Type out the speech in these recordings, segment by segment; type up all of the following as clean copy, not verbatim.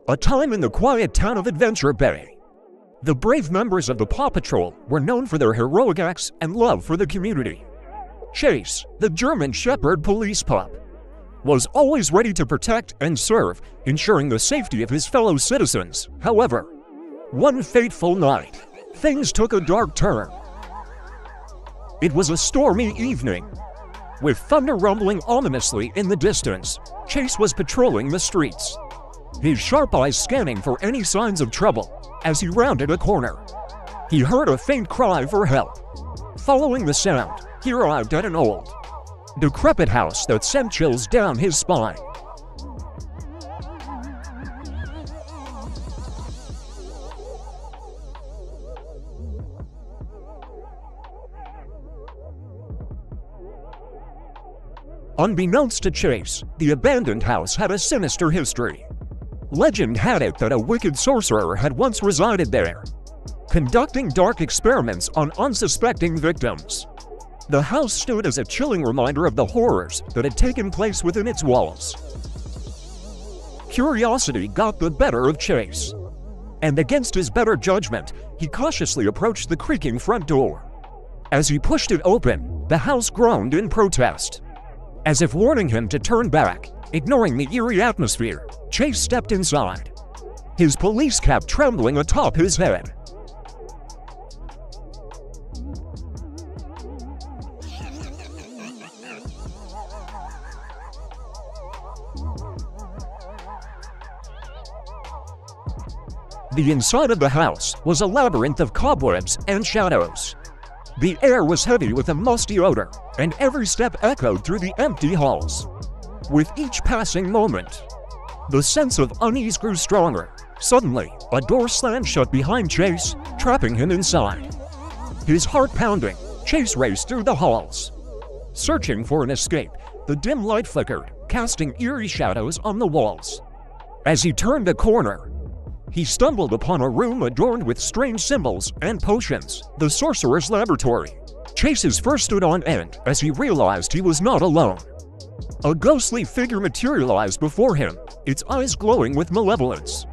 A time in the quiet town of Adventure Bay. The brave members of the Paw Patrol were known for their heroic acts and love for the community. Chase, the German Shepherd police pup, was always ready to protect and serve, ensuring the safety of his fellow citizens. However, one fateful night, things took a dark turn. It was a stormy evening. With thunder rumbling ominously in the distance, Chase was patrolling the streets, his sharp eyes scanning for any signs of trouble. As he rounded a corner, he heard a faint cry for help. Following the sound, he arrived at an old, decrepit house that sent chills down his spine. Unbeknownst to Chase, the abandoned house had a sinister history. Legend had it that a wicked sorcerer had once resided there, conducting dark experiments on unsuspecting victims. The house stood as a chilling reminder of the horrors that had taken place within its walls. Curiosity got the better of Chase, and against his better judgment, he cautiously approached the creaking front door. As he pushed it open, the house groaned in protest. As if warning him to turn back, ignoring the eerie atmosphere, Chase stepped inside, his police cap trembling atop his head. The inside of the house was a labyrinth of cobwebs and shadows. The air was heavy with a musty odor, and every step echoed through the empty halls. With each passing moment, the sense of unease grew stronger. Suddenly, a door slammed shut behind Chase, trapping him inside. His heart pounding, Chase raced through the halls. Searching for an escape, the dim light flickered, casting eerie shadows on the walls. As he turned a corner, he stumbled upon a room adorned with strange symbols and potions, the sorcerer's laboratory. Chase's fur stood on end as he realized he was not alone. A ghostly figure materialized before him, its eyes glowing with malevolence.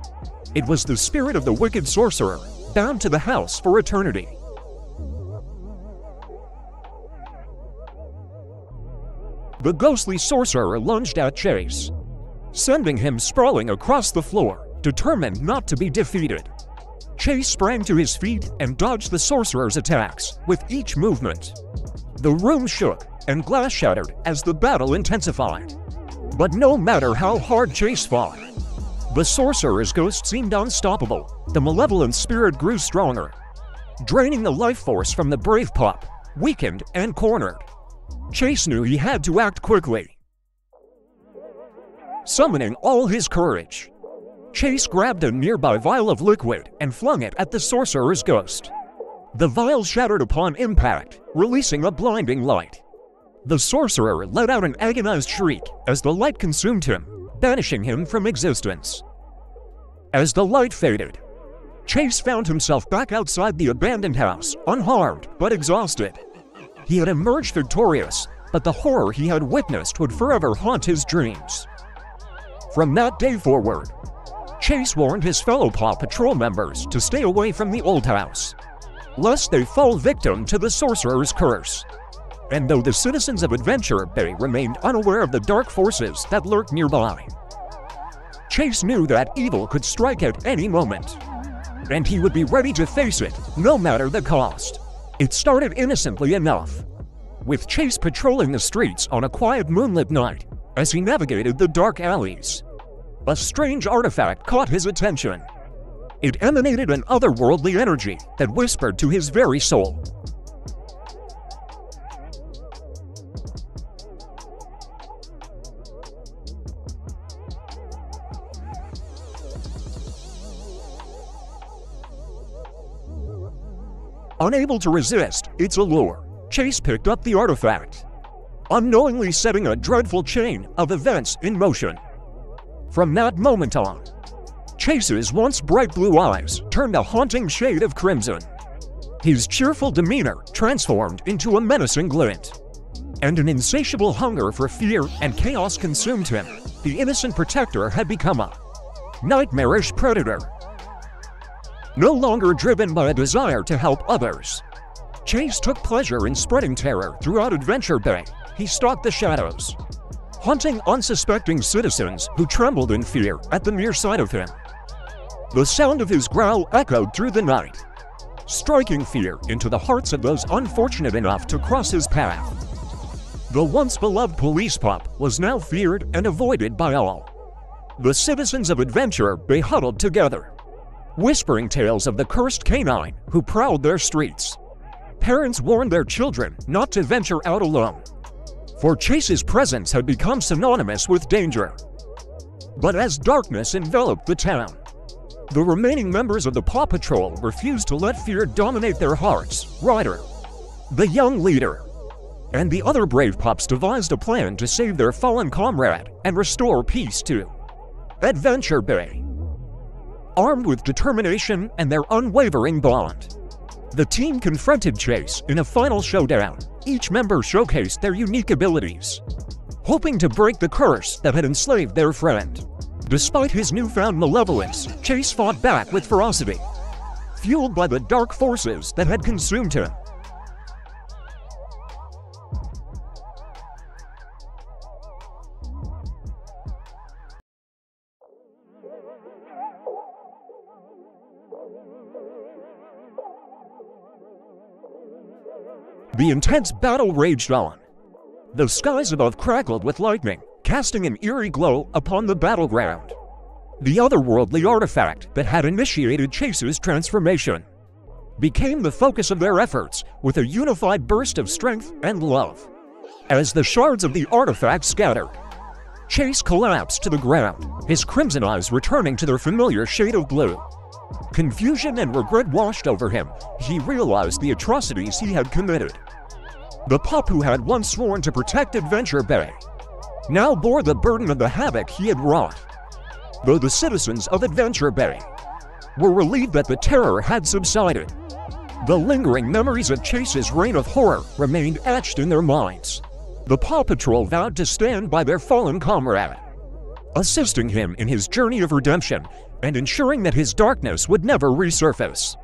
It was the spirit of the wicked sorcerer, bound to the house for eternity. The ghostly sorcerer lunged at Chase, sending him sprawling across the floor, determined not to be defeated. Chase sprang to his feet and dodged the sorcerer's attacks. With each movement, the room shook and glass shattered as the battle intensified. But no matter how hard Chase fought, the sorcerer's ghost seemed unstoppable. The malevolent spirit grew stronger, draining the life force from the brave pup, weakened and cornered. Chase knew he had to act quickly. Summoning all his courage, Chase grabbed a nearby vial of liquid and flung it at the sorcerer's ghost. The vial shattered upon impact, releasing a blinding light. The sorcerer let out an agonized shriek as the light consumed him, banishing him from existence. As the light faded, Chase found himself back outside the abandoned house, unharmed but exhausted. He had emerged victorious, but the horror he had witnessed would forever haunt his dreams. From that day forward, Chase warned his fellow Paw Patrol members to stay away from the old house, lest they fall victim to the sorcerer's curse. And though the citizens of Adventure Bay remained unaware of the dark forces that lurked nearby, Chase knew that evil could strike at any moment, and he would be ready to face it, no matter the cost. It started innocently enough, with Chase patrolling the streets on a quiet moonlit night. As he navigated the dark alleys, a strange artifact caught his attention. It emanated an otherworldly energy that whispered to his very soul. Unable to resist its allure, Chase picked up the artifact, unknowingly setting a dreadful chain of events in motion. From that moment on, Chase's once bright blue eyes turned a haunting shade of crimson. His cheerful demeanor transformed into a menacing glint, and an insatiable hunger for fear and chaos consumed him. The innocent protector had become a nightmarish predator. No longer driven by a desire to help others, Chase took pleasure in spreading terror throughout Adventure Bay. He stalked the shadows, hunting unsuspecting citizens who trembled in fear at the mere sight of him. The sound of his growl echoed through the night, striking fear into the hearts of those unfortunate enough to cross his path. The once beloved police pup was now feared and avoided by all. The citizens of Adventure Bay huddled together, whispering tales of the cursed canine who prowled their streets. Parents warned their children not to venture out alone, for Chase's presence had become synonymous with danger. But as darkness enveloped the town, the remaining members of the Paw Patrol refused to let fear dominate their hearts. Ryder, the young leader, and the other brave pups devised a plan to save their fallen comrade and restore peace to Adventure Bay. Armed with determination and their unwavering bond, the team confronted Chase in a final showdown. Each member showcased their unique abilities, hoping to break the curse that had enslaved their friend. Despite his newfound malevolence, Chase fought back with ferocity, fueled by the dark forces that had consumed him. The intense battle raged on. The skies above crackled with lightning, casting an eerie glow upon the battleground. The otherworldly artifact that had initiated Chase's transformation became the focus of their efforts with a unified burst of strength and love. As the shards of the artifact scattered, Chase collapsed to the ground, his crimson eyes returning to their familiar shade of blue. Confusion and regret washed over him. He realized the atrocities he had committed. The pup who had once sworn to protect Adventure Bay now bore the burden of the havoc he had wrought. Though the citizens of Adventure Bay were relieved that the terror had subsided, the lingering memories of Chase's reign of horror remained etched in their minds. The Paw Patrol vowed to stand by their fallen comrade, assisting him in his journey of redemption and ensuring that his darkness would never resurface.